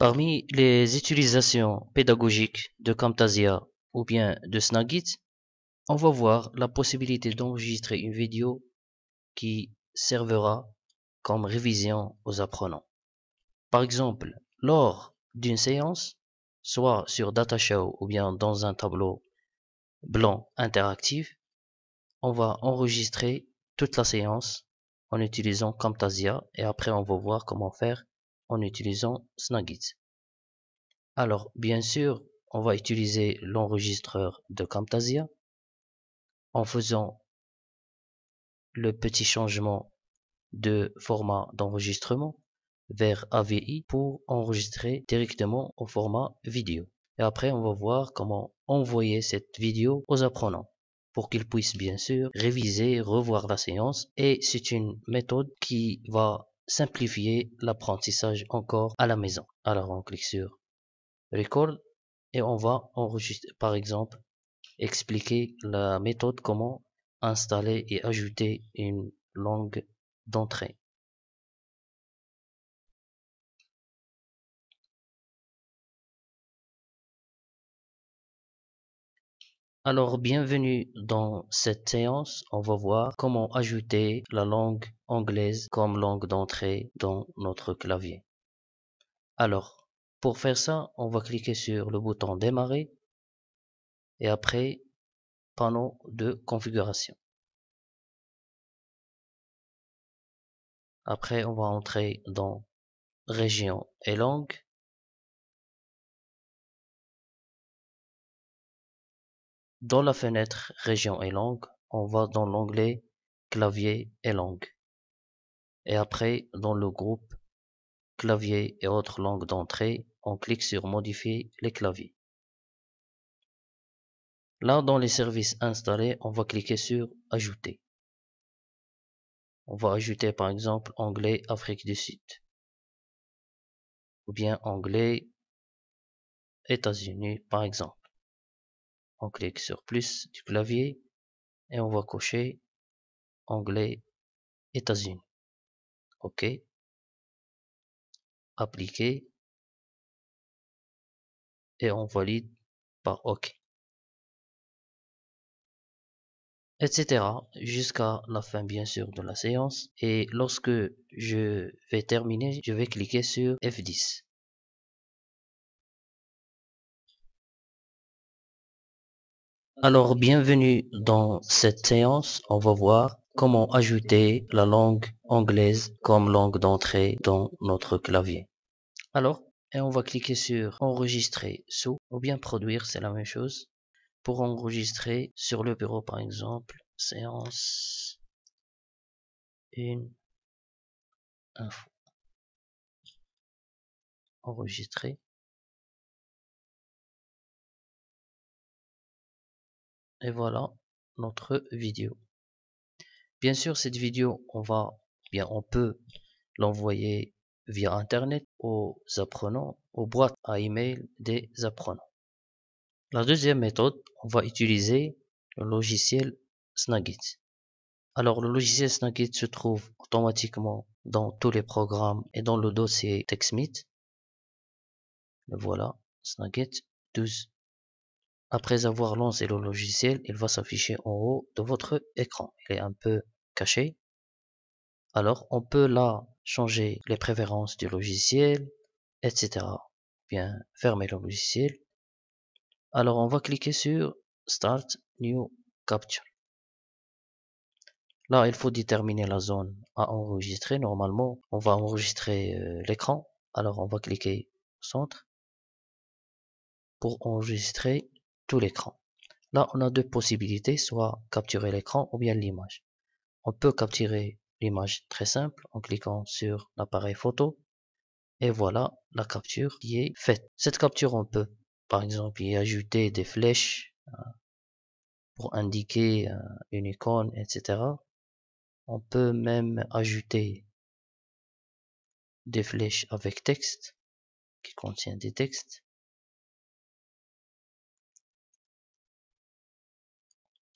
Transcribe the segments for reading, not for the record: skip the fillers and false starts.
Parmi les utilisations pédagogiques de Camtasia ou bien de Snagit, on va voir la possibilité d'enregistrer une vidéo qui servira comme révision aux apprenants. Par exemple, lors d'une séance, soit sur Datashow ou bien dans un tableau blanc interactif, on va enregistrer toute la séance en utilisant Camtasia et après on va voir comment faire en utilisant Snagit. Alors, bien sûr, on va utiliser l'enregistreur de Camtasia en faisant le petit changement de format d'enregistrement vers AVI pour enregistrer directement au format vidéo. Et après, on va voir comment envoyer cette vidéo aux apprenants pour qu'ils puissent bien sûr réviser, revoir la séance. Et c'est une méthode qui va simplifier l'apprentissage encore à la maison. Alors, on clique sur Record et on va enregistrer, par exemple, expliquer la méthode comment installer et ajouter une langue d'entrée. Alors, bienvenue dans cette séance. On va voir comment ajouter la langue anglaise comme langue d'entrée dans notre clavier. Alors, pour faire ça, on va cliquer sur le bouton démarrer et après panneau de configuration. Après, on va entrer dans région et langue. Dans la fenêtre région et langue, on va dans l'onglet clavier et langue. Et après, dans le groupe clavier et autres langues d'entrée, on clique sur modifier les claviers. Là, dans les services installés, on va cliquer sur ajouter. On va ajouter par exemple anglais Afrique du Sud. Ou bien anglais États-Unis par exemple. On clique sur plus du clavier et on va cocher anglais États-Unis. OK. Appliquer et on valide par OK. Etc. jusqu'à la fin bien sûr de la séance. Et lorsque je vais terminer, je vais cliquer sur F10. Alors, bienvenue dans cette séance. On va voir comment ajouter la langue anglaise comme langue d'entrée dans notre clavier. Alors, et on va cliquer sur enregistrer sous ou bien produire, c'est la même chose. Pour enregistrer sur le bureau par exemple, séance 1 info. Enregistrer. Et voilà notre vidéo. Bien sûr, cette vidéo, on peut l'envoyer via Internet aux apprenants, aux boîtes à email des apprenants. La deuxième méthode, on va utiliser le logiciel Snagit. Alors, le logiciel Snagit se trouve automatiquement dans tous les programmes et dans le dossier TextMeet. Le voilà, Snagit 12. Après avoir lancé le logiciel, il va s'afficher en haut de votre écran. Il est un peu caché. Alors, on peut là changer les préférences du logiciel, etc. Bien, fermer le logiciel. Alors, on va cliquer sur Start New Capture. Là, il faut déterminer la zone à enregistrer. Normalement, on va enregistrer l'écran. Alors, on va cliquer au centre pour enregistrer tout l'écran. Là, on a deux possibilités, soit capturer l'écran ou bien l'image. On peut capturer l'image très simple en cliquant sur l'appareil photo. Et voilà la capture qui est faite. Cette capture, on peut par exemple y ajouter des flèches pour indiquer une icône, etc. On peut même ajouter des flèches avec texte qui contient des textes.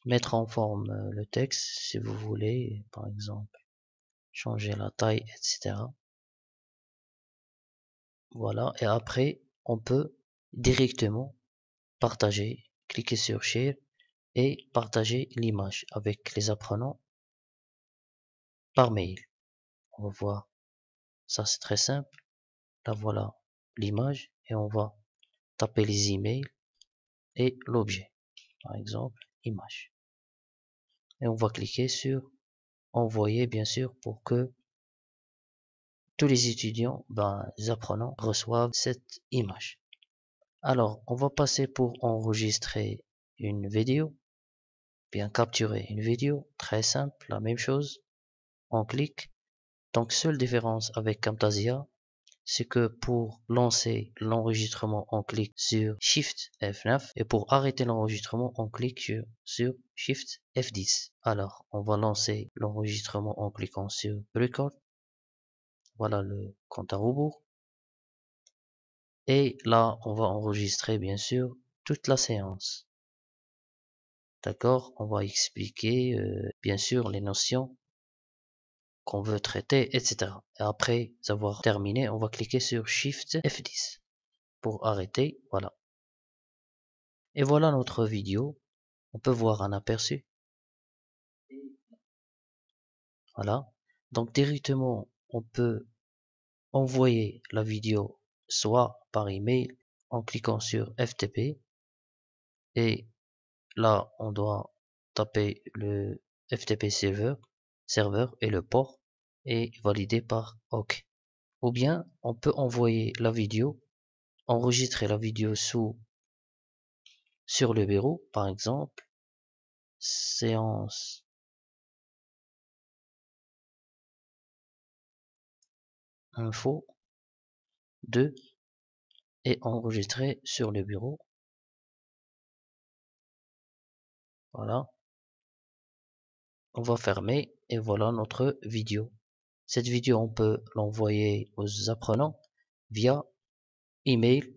Mettre en forme le texte si vous voulez, par exemple changer la taille, etc. Voilà, et après, on peut directement partager, cliquer sur Share et partager l'image avec les apprenants par mail. On va voir, ça c'est très simple. Là voilà l'image et on va taper les emails et l'objet. Par exemple, image. Et on va cliquer sur envoyer, bien sûr, pour que tous les étudiants, les apprenants reçoivent cette image. Alors, on va passer pour enregistrer une vidéo, bien capturer une vidéo, très simple, la même chose. On clique. Donc, seule différence avec Camtasia, c'est que pour lancer l'enregistrement, on clique sur Shift F9 et pour arrêter l'enregistrement, on clique sur Shift F10. Alors, on va lancer l'enregistrement en cliquant sur Record. Voilà le compte à rebours. Et là, on va enregistrer bien sûr toute la séance. D'accord? On va expliquer bien sûr les notions qu'on veut traiter, etc. Et après avoir terminé, on va cliquer sur Shift F10 pour arrêter. Voilà. Et voilà notre vidéo. On peut voir un aperçu. Voilà. Donc directement, on peut envoyer la vidéo soit par email en cliquant sur FTP et là, on doit taper le FTP serveur et le port et valider par OK. Ou bien, on peut envoyer la vidéo, enregistrer la vidéo sur le bureau, par exemple, séance info 2 et enregistrer sur le bureau. Voilà. On va fermer et voilà notre vidéo. Cette vidéo, on peut l'envoyer aux apprenants via email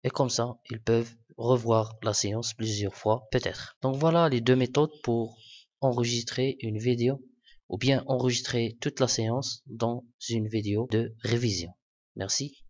et comme ça, ils peuvent revoir la séance plusieurs fois peut-être. Donc voilà les deux méthodes pour enregistrer une vidéo ou bien enregistrer toute la séance dans une vidéo de révision. Merci.